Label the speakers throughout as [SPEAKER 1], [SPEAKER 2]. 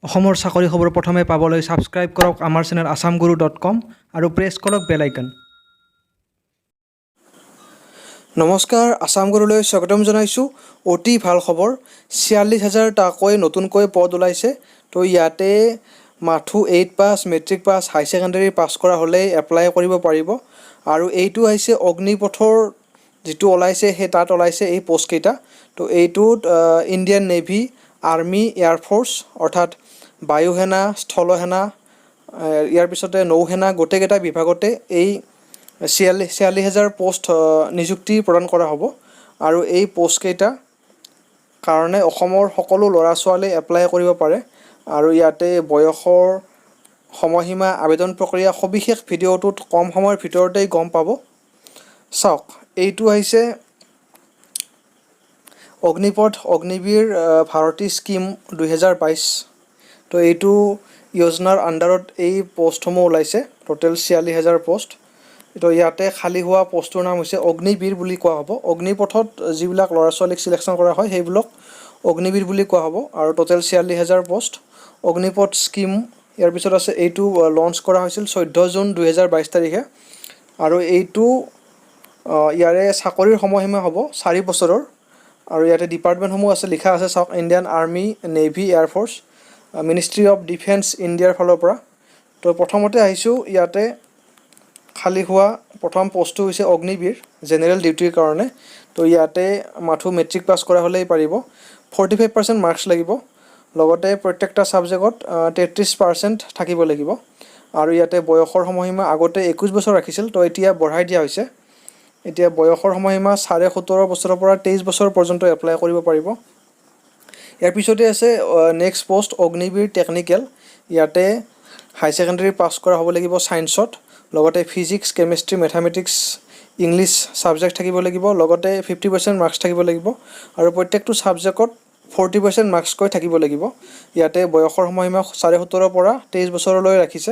[SPEAKER 1] অসমৰ চাকৰি খবৰ প্ৰথমে পাবলৈ সাবস্ক্ৰাইব কৰক আমাৰ চেনেল assamguru.com আৰু প্ৰেছ কৰক বেল আইকন। নমস্কাৰ, আসামগুৰুলৈ স্বাগতম জনাইছোঁ। অতি ভাল খবৰ, 46,000 টাকৈ নতুনকৈ পদ ওলাইছে। তো ইয়াতে মাথো 8 পাছ, মেট্ৰিক পাছ, হাই ছেকেণ্ডাৰী পাছ কৰা হ'লেই এপ্লাই কৰিব পাৰিব। আৰু এইটো হৈছে অগ্নিপথৰ যিটো ওলাইছে সেই তাত ওলাইছে এই পোষ্টকেইটা। তো এইটোত ইণ্ডিয়ান নেভি, আৰ্মি এয়াৰফ'ৰ্চ অৰ্থাৎ বায়ুসেনা, স্থলসেনা, ইয়াৰ পিছতে নৌসেনা গোটেইকেইটা বিভাগতে এই 46,000 পোষ্ট নিযুক্তি প্ৰদান কৰা হ'ব। আৰু এই পোষ্টকেইটা কাৰণে অসমৰ সকলো ল'ৰা ছোৱালীয়ে এপ্লাই কৰিব পাৰে। আৰু ইয়াতে বয়সৰ সময়সীমা, আবেদন প্ৰক্ৰিয়া সবিশেষ ভিডিঅ'টোত কম সময়ৰ ভিতৰতেই গম পাব। চাওক, এইটো হৈছে অগ্নিপথ অগ্নিবীৰ ভাৰতী স্কিম 2022। তো এইটো য়োজনাৰ আণ্ডাৰত এই পোষ্টসমূহ ওলাইছে, টোটেল 46,000 পোষ্ট। তো ইয়াতে খালী হোৱা পোষ্টটোৰ নাম হৈছে অগ্নিবীৰ বুলি কোৱা হ'ব। অগ্নিপথত যিবিলাক ল'ৰা ছোৱালীক চিলেকশ্যন কৰা হয় সেইবিলাক অগ্নিবীৰ বুলি কোৱা হ'ব। আৰু টোটেল 46,000 পোষ্ট। অগ্নিপথ স্কিম ইয়াৰ পিছত আছে, এইটো লঞ্চ কৰা হৈছিল 14 জুন 2022 তাৰিখে। আৰু এইটো ইয়াৰে চাকৰিৰ সময়সীমা হ'ব 4 বছৰৰ। আৰু ইয়াতে ডিপাৰ্টমেণ্টসমূহ আছে, লিখা আছে চাওক, Indian army, navy, air force, ministry of defence ইণ্ডিয়াৰ ফালৰ পৰা। তো প্ৰথমতে আহিছোঁ, ইয়াতে খালী হোৱা প্ৰথম পোষ্টটো হৈছে অগ্নিবীৰ, জেনেৰেল ডিউটিৰ কাৰণে। তো ইয়াতে মাথো মেট্ৰিক পাছ কৰা হ'লেই পাৰিব। 45% মাৰ্কছ লাগিব। লগতে প্ৰত্যেকটা ছাবজেক্টত 33% থাকিব লাগিব। আৰু ইয়াতে বয়সৰ সময়সীমা আগতে 21 বছৰ ৰাখিছিল, তো এতিয়া বঢ়াই দিয়া হৈছে। এতিয়া বয়সৰ সময়সীমা 17.5 বছৰৰ পৰা 23 বছৰ পৰ্যন্ত এপ্লাই কৰিব পাৰিব। ইয়াৰ পিছতে আছে নেক্সট পোষ্ট অগ্নিবীৰ টেকনিকেল। ইয়াতে হাই ছেকেণ্ডেৰী পাছ কৰা হ'ব লাগিব ছায়েন্সত। লগতে physics, chemistry, mathematics, English subject থাকিব লাগিব। লগতে 50% মাৰ্কছ থাকিব লাগিব। আৰু প্ৰত্যেকটো ছাবজেক্টত 40% মাৰ্কছকৈ থাকিব লাগিব। ইয়াতে বয়সৰ সময়সীমা 17.5 পৰা 23 বছৰলৈ ৰাখিছে।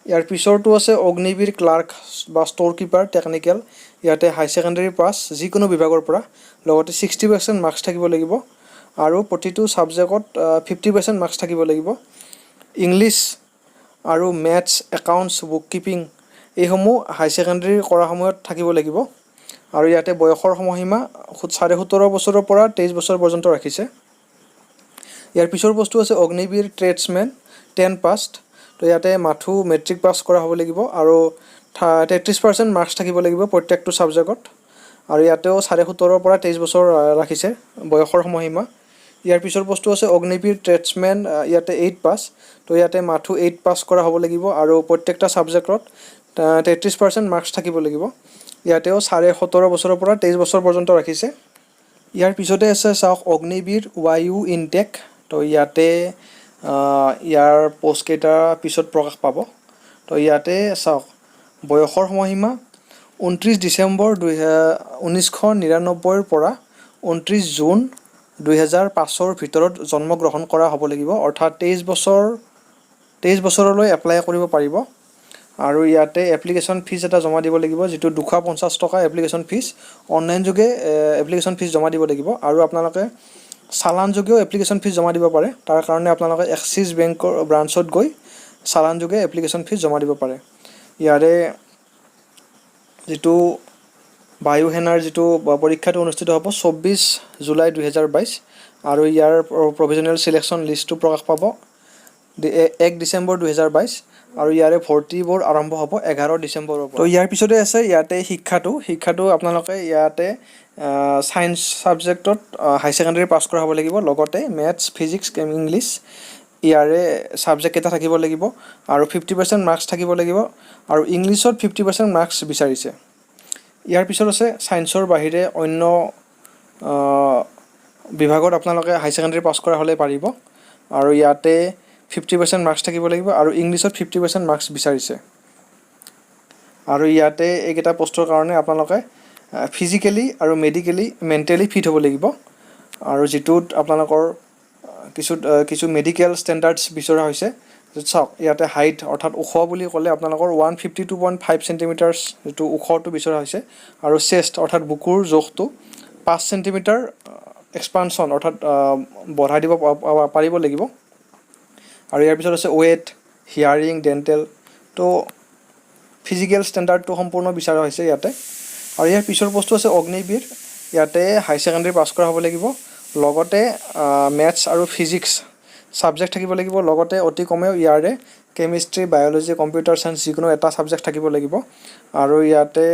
[SPEAKER 1] ইয়াৰ পিছৰটো আছে অগ্নিবীৰ ক্লাৰ্ক বা ষ্ট'ৰ কিপাৰ টেকনিকেল। ইয়াতে হাই ছেকেণ্ডেৰী পাছ যিকোনো বিভাগৰ পৰা। লগতে 60% মাৰ্কছ থাকিব লাগিব। আৰু প্ৰতিটো ছাবজেক্টত 50% মাৰ্কছ থাকিব লাগিব। ইংলিছ আৰু মেথছ, একাউণ্টছ, বুক কিপিং এইসমূহ হাই ছেকেণ্ডেৰী কৰা সময়ত থাকিব লাগিব। আৰু ইয়াতে বয়সৰ সময়সীমা 17.5 বছৰৰ পৰা 23 বছৰ পৰ্যন্ত ৰাখিছে। ইয়াৰ পিছৰ বস্তু আছে অগ্নিবীৰ ট্ৰেডছমেন 10 পাষ্ট। তো ইয়াতে মাথো মেট্ৰিক পাছ কৰা হ'ব লাগিব। আৰু 33% মাৰ্কছ থাকিব লাগিব প্ৰত্যেকটো ছাবজেক্টত। আৰু ইয়াতেও 17.5 পৰা 23 বছৰ ৰাখিছে বয়সৰ সময়সীমা। ইয়াৰ পিছৰ বস্তু আছে অগ্নিবীৰ ট্ৰেডছমেন, ইয়াতে 8 পাছ। তো ইয়াতে মাথো 8 পাছ কৰা হ'ব লাগিব। আৰু প্ৰত্যেকটা ছাবজেক্টত 33% মাৰ্কছ থাকিব লাগিব। ইয়াতেও 17.5 বছৰৰ পৰা 23 বছৰ পৰ্যন্ত ৰাখিছে। ইয়াৰ পিছতে আছে চাওক অগ্নিবীৰ ৱায়ু ইনটেক। তো ইয়াতে ইয়াৰ পোষ্টকেইটা পিছত প্ৰকাশ পাব। তো ইয়াতে চাওক, বয়সৰ সময়সীমা 29 ডিচেম্বৰ 1999 পৰা 29 জুন 2005 ভিতৰত জন্মগ্ৰহণ কৰা হ'ব লাগিব। অৰ্থাৎ 23 বছৰলৈ এপ্লাই কৰিব পাৰিব। আৰু ইয়াতে এপ্লিকেশ্যন ফিজ এটা জমা দিব লাগিব, যিটো 250 টকা এপ্লিকেশ্যন ফিজ। অনলাইন যোগে এপ্লিকেশ্যন ফিজ জমা দিব লাগিব। আৰু আপোনালোকে চালান যোগেও এপ্লিকেশ্যন ফিজ জমা দিব পাৰে। তাৰ কাৰণে আপোনালোকে এক্সিছ বেংকৰ ব্ৰাঞ্চত গৈ চালান যোগে এপ্লিকেশ্যন ফিজ জমা দিব পাৰে। ইয়াৰে যিটো বায়ুসেনাৰ যিটো পৰীক্ষাটো অনুষ্ঠিত হ'ব 24 জুলাই 2022। আৰু ইয়াৰ প্ৰভিজনেল চিলেকশ্যন লিষ্টটো প্ৰকাশ পাব 1 ডিচেম্বৰ 2022। আৰু ইয়াৰে ভৰ্তিবোৰ আৰম্ভ হ'ব 11 ডিচেম্বৰৰ পৰা। তো ইয়াৰ পিছতে আছে ইয়াতে শিক্ষাটো আপোনালোকে ইয়াতে ছায়েন্স ছাবজেক্টত হাই ছেকেণ্ডেৰী পাছ কৰা হ'ব লাগিব। লগতে মেথছ, ফিজিক্স, ইংলিছ ইয়াৰে ছাবজেক্ট এটা থাকিব লাগিব। আৰু 50% মাৰ্কছ থাকিব লাগিব। আৰু ইংলিছত 50% মাৰ্কছ বিচাৰিছে। ইয়াৰ পিছত আছে ছায়েন্সৰ বাহিৰে অন্য বিভাগত আপোনালোকে হাই ছেকেণ্ডেৰী পাছ কৰা হ'লে পাৰিব। আৰু ইয়াতে 50% মাৰ্কছ থাকিব লাগিব। আৰু ইংলিছত 50% মাৰ্কছ বিচাৰিছে। আৰু ইয়াতে এইকেইটা পোষ্টৰ কাৰণে আপোনালোকে ফিজিকেলি আৰু মেণ্টেলি ফিট হ'ব লাগিব। আৰু যিটোত আপোনালোকৰ কিছু মেডিকেল ষ্টেণ্ডাৰ্ডছ বিচৰা হৈছে। চাওক, ইয়াতে হাইট অৰ্থাৎ ওখ বুলি ক'লে আপোনালোকৰ 152.5 চেণ্টিমিটাৰ যিটো ওখটো বিচৰা হৈছে। আৰু চেষ্ট অৰ্থাৎ বুকুৰ জোখটো 5 চেণ্টিমিটাৰ এক্সপানশ্যন অৰ্থাৎ বঢ়াই দিব পাৰিব লাগিব। আৰু ইয়াৰ পিছত আছে ৱেট, হিয়াৰিং, ডেণ্টেল। তো ফিজিকেল ষ্টেণ্ডাৰ্ডটো সম্পূৰ্ণ বিচৰা হৈছে ইয়াতে। আৰু ইয়াৰ পিছৰ পষ্টটো আছে অগ্নিবীৰ। ইয়াতে হাই ছেকেণ্ডেৰী পাছ কৰা হ'ব লাগিব, লগতে মেথছ আৰু ফিজিক্স ছাবজেক্ট থাকিব লাগিব, লগতে অতি কমেও ইয়াৰে কেমিষ্ট্ৰি, বায়'লজি, কম্পিউটাৰ ছায়েন্স যিকোনো এটা ছাবজেক্ট থাকিব লাগিব। আৰু ইয়াতে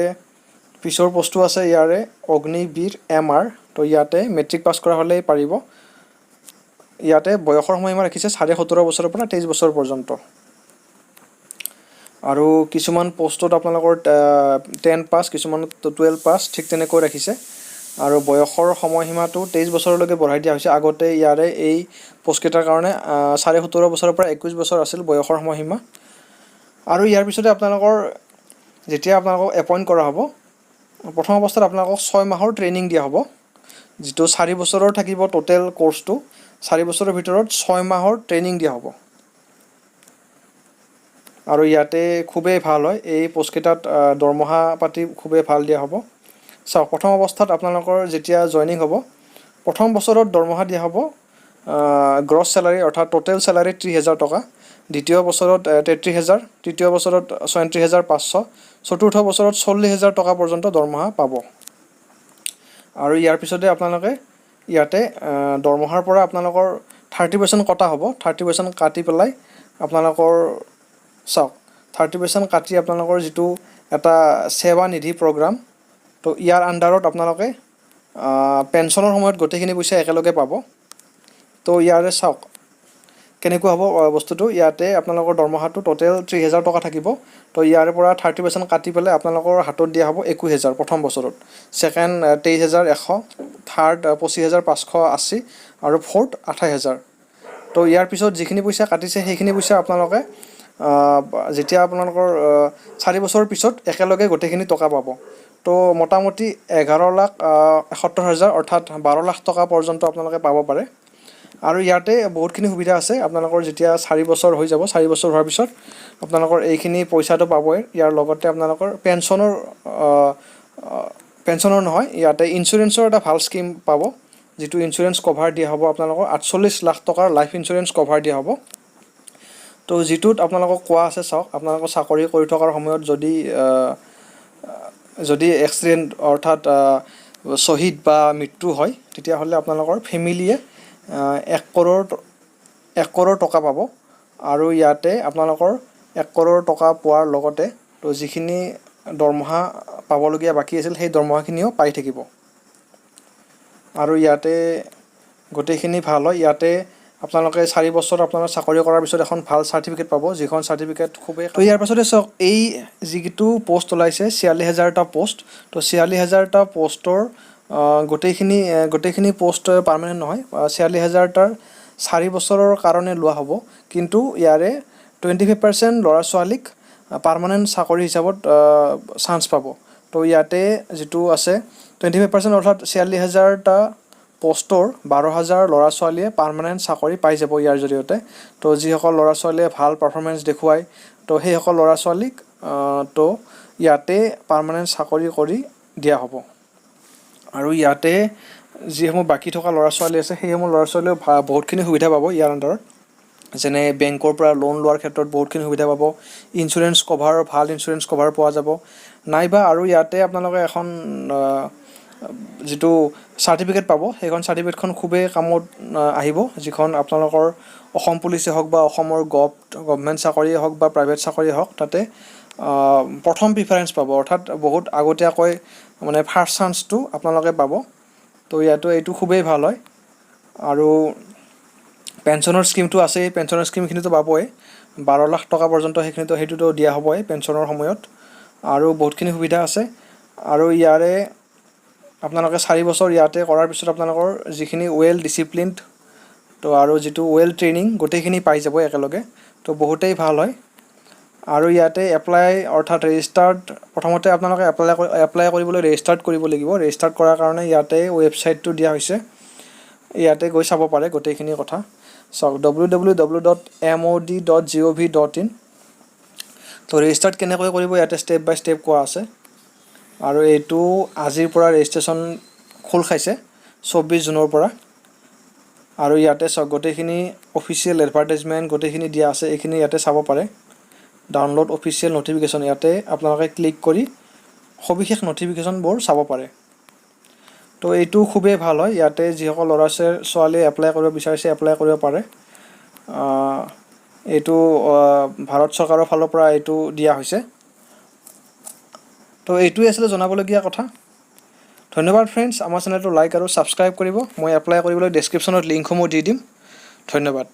[SPEAKER 1] পিছৰ পষ্টটো আছে ইয়াৰে অগ্নিবীৰ MR। তো ইয়াতে মেট্ৰিক পাছ কৰা হ'লেই পাৰিব। ইয়াতে বয়সৰ সময়সীমা ৰাখিছে 17.5 বছৰৰ পৰা 23 বছৰ পৰ্যন্ত। আৰু কিছুমান পষ্টত আপোনালোকৰ 10 পাছ, কিছুমানত 12 পাছ, ঠিক তেনেকৈ ৰাখিছে। আৰু বয়সৰ সময়সীমাটো 23 বছৰলৈকে বঢ়াই দিয়া হৈছে। আগতে ইয়াৰে এই পষ্টকেইটাৰ কাৰণে 17.5 বছৰৰ পৰা 21 বছৰ আছিল বয়সৰ সময়সীমা। আৰু ইয়াৰ পিছতে আপোনালোকৰ যেতিয়া আপোনালোকক এপইণ্ট কৰা হ'ব, প্ৰথম অৱস্থাত আপোনালোকক 6 মাহৰ ট্ৰেইনিং দিয়া হ'ব, যিটো 4 বছৰৰ থাকিব টোটেল কোৰ্চটো। 4 বছৰৰ ভিতৰত 6 মাহৰ ট্ৰেইনিং দিয়া হ'ব। আৰু ইয়াতে খুবেই ভাল হয়, এই পষ্টকেইটাত দৰমহা পাতি খুবেই ভাল দিয়া হ'ব। চাওক, প্ৰথম অৱস্থাত আপোনালোকৰ যেতিয়া জইনিং হ'ব, প্ৰথম বছৰত দৰমহা দিয়া হ'ব গ্ৰছ চেলাৰী, অৰ্থাৎ টোটেল চেলাৰী 30,000 টকা। দ্বিতীয় বছৰত 33,000, তৃতীয় বছৰত 34,500, চতুৰ্থ বছৰত 40,000 টকা পৰ্যন্ত দৰমহা পাব। আৰু ইয়াৰ পিছতে আপোনালোকে ইয়াতে দৰমহাৰ পৰা আপোনালোকৰ 30% কটা হ'ব। 30% কাটি পেলাই আপোনালোকৰ চাওক, 30% কাটি আপোনালোকৰ যিটো এটা সেৱা নিধি প্ৰগ্ৰাম, তো ইয়াৰ আণ্ডাৰত আপোনালোকে পেঞ্চনৰ সময়ত গোটেইখিনি পইচা একেলগে পাব। তো ইয়াৰে চাওক কেনেকুৱা হ'ব বস্তুটো। ইয়াতে আপোনালোকৰ দৰমহাটো টোটেল 30,000 টকা থাকিব। তো ইয়াৰে পৰা 30% কাটি পেলাই আপোনালোকৰ হাতত দিয়া হ'ব 21,000 প্ৰথম বছৰত, ছেকেণ্ড 23,100, থাৰ্ড 25,580 আৰু ফ'ৰ্থ 28,000। তো ইয়াৰ পিছত যিখিনি পইচা কাটিছে সেইখিনি পইচা আপোনালোকে যেতিয়া আপোনালোকৰ 4 বছৰৰ পিছত একেলগে গোটেইখিনি টকা পাব। তো মোটামুটি 11,71,000 অৰ্থাৎ 12 লাখ টকা পৰ্যন্ত আপোনালোকে পাব পাৰে। আৰু ইয়াতে বহুতখিনি সুবিধা আছে। আপোনালোকৰ যেতিয়া 4 বছৰ হৈ যাব, 4 বছৰ হোৱাৰ পিছত আপোনালোকৰ এইখিনি পইচাটো পাবই। ইয়াৰ লগতে আপোনালোকৰ পেঞ্চনৰ নহয়, ইয়াতে ইঞ্চুৰেঞ্চৰ এটা ভাল স্কীম পাব, যিটো ইঞ্চুৰেঞ্চ কভাৰ দিয়া হ'ব আপোনালোকৰ 48 লাখ টকাৰ লাইফ ইঞ্চুৰেঞ্চ কভাৰ দিয়া হ'ব। তো যিটোত আপোনালোকক কোৱা আছে, চাওক, আপোনালোকৰ চাকৰি কৰি থকাৰ সময়ত যদি এক্সিডেণ্ট অৰ্থাৎ শ্বহীদ বা মৃত্যু হয়, তেতিয়াহ'লে আপোনালোকৰ ফেমিলিয়ে 1 কৰোৰ টকা পাব। আৰু ইয়াতে আপোনালোকৰ 1 কৰোৰ টকা পোৱাৰ লগতে তো যিখিনি দৰমহা পাবলগীয়া বাকী আছিল, সেই দৰমহাখিনিও পাই থাকিব। আৰু ইয়াতে গোটেইখিনি ভাল হয়। ইয়াতে আপোনালোকে 4 বছৰ আপোনালোকে চাকৰি কৰাৰ পিছত এখন ভাল চাৰ্টিফিকেট পাব, যিখন চাৰ্টিফিকেট খুবেই। তো ইয়াৰ পাছতে চাওক, এই যিটো পষ্ট ওলাইছে 46,000টা পষ্ট। তো 46,000টা পষ্টৰ গোটেইখিনি পষ্ট পাৰ্মানেণ্ট নহয়। 46,000টাৰ 4 বছৰৰ কাৰণে লোৱা হ'ব, কিন্তু ইয়াৰে 25% ল'ৰা ছোৱালীক পাৰ্মানেণ্ট চাকৰি হিচাপত চান্স পাব। তো ইয়াতে যিটো আছে 25% অৰ্থাৎ 46,000টা পষ্টৰ 12,000 ল'ৰা ছোৱালীয়ে পাৰ্মানেণ্ট চাকৰি পাই যাব ইয়াৰ জৰিয়তে। তো যিসকল ল'ৰা ছোৱালীয়ে ভাল পাৰফৰ্মেঞ্চ দেখুৱায়, তো সেইসকল ল'ৰা ছোৱালীক তো ইয়াতে পাৰ্মানেণ্ট চাকৰি কৰি দিয়া হ'ব। আৰু ইয়াতে যিসমূহ বাকী থকা ল'ৰা ছোৱালী আছে, সেইসমূহ ল'ৰা ছোৱালীয়েও বহুতখিনি সুবিধা পাব ইয়াৰ আণ্ডাৰত। যেনে বেংকৰ পৰা লোন লোৱাৰ ক্ষেত্ৰত বহুতখিনি সুবিধা পাব, ইঞ্চুৰেঞ্চ কভাৰ, ভাল ইঞ্চুৰেঞ্চ কভাৰ পোৱা যাব, নাইবা আৰু ইয়াতে আপোনালোকে এখন যিটো চাৰ্টিফিকেট পাব, সেইখন চাৰ্টিফিকেটখন খুবেই কামত আহিব, যিখন আপোনালোকৰ অসম পুলিচে হওক বা অসমৰ গভমেণ্ট চাকৰিয়ে হওক বা প্ৰাইভেট চাকৰিয়ে হওক, তাতে প্ৰথম প্ৰিফাৰেঞ্চ পাব, অৰ্থাৎ বহুত আগতীয়াকৈ মানে ফাৰ্ষ্ট চান্সটো আপোনালোকে পাব। তো ইয়াতো এইটো খুবেই ভাল হয়। আৰু পেঞ্চনৰ স্কীমটো আছেই, পেঞ্চনৰ স্কীমখিনিতো পাবই, 12 লাখ টকা পৰ্যন্ত সেইটোতো দিয়া হ'বই পেঞ্চনৰ সময়ত। আৰু বহুতখিনি সুবিধা আছে। আৰু ইয়াৰে আপোনালোকে 4 বছৰ ইয়াতে কৰাৰ পিছত আপোনালোকৰ যিখিনি ৱেল ডিচিপ্লিনড, তো আৰু যিটো ৱেল ট্ৰেইনিং, গোটেইখিনি পাই যাব একেলগে। তো বহুতেই ভাল হয়। আৰু ইয়াতে এপ্লাই অৰ্থাৎ ৰেজিষ্টাৰ্ড, প্ৰথমতে আপোনালোকে এপ্লাই কৰিবলৈ ৰেজিষ্টাৰ্ড কৰিব লাগিব। ৰেজিষ্টাৰ্ড কৰাৰ কাৰণে ইয়াতে ৱেবছাইটটো দিয়া হৈছে, ইয়াতে গৈ চাব পাৰে গোটেইখিনি কথা। চাওক, www.mod.gov.in। তো ৰেজিষ্টাৰ্ড কেনেকৈ কৰিব ইয়াতে ষ্টেপ বাই ষ্টেপ কোৱা আছে। আৰু এইটো আজিৰ পৰা ৰেজিষ্ট্ৰেশ্যন খোল খাইছে, 24 জুনৰ পৰা। আৰু ইয়াতে চাওক গোটেইখিনি অফিচিয়েল এডভাৰটাইজমেণ্ট গোটেইখিনি দিয়া আছে এইখিনি ইয়াতে চাব পাৰে ডাউনলোড অফিচিয়েল নটিফিকেশ্যন ইয়াতে আপোনালোকে ক্লিক কৰি সবিশেষ নটিফিকেশ্যনবোৰ চাব পাৰে তো এইটো খুবেই ভাল হয় ইয়াতে যিসকল ল'ৰা ছোৱালীয়ে এপ্লাই কৰিব বিচাৰিছে এপ্লাই কৰিব পাৰে এইটো ভাৰত চৰকাৰৰ ফালৰ পৰা এইটো দিয়া হৈছে তো এইটোৱে আছিলে জনাবলগীয়া কথা ধন্যবাদ ফ্ৰেণ্ডছ আমাৰ চেনেলটো লাইক আৰু ছাবস্ক্ৰাইব কৰিব মই এপ্লাই কৰিবলৈ ডেছক্ৰিপশ্যনত লিংকসমূহ দি দিম ধন্যবাদ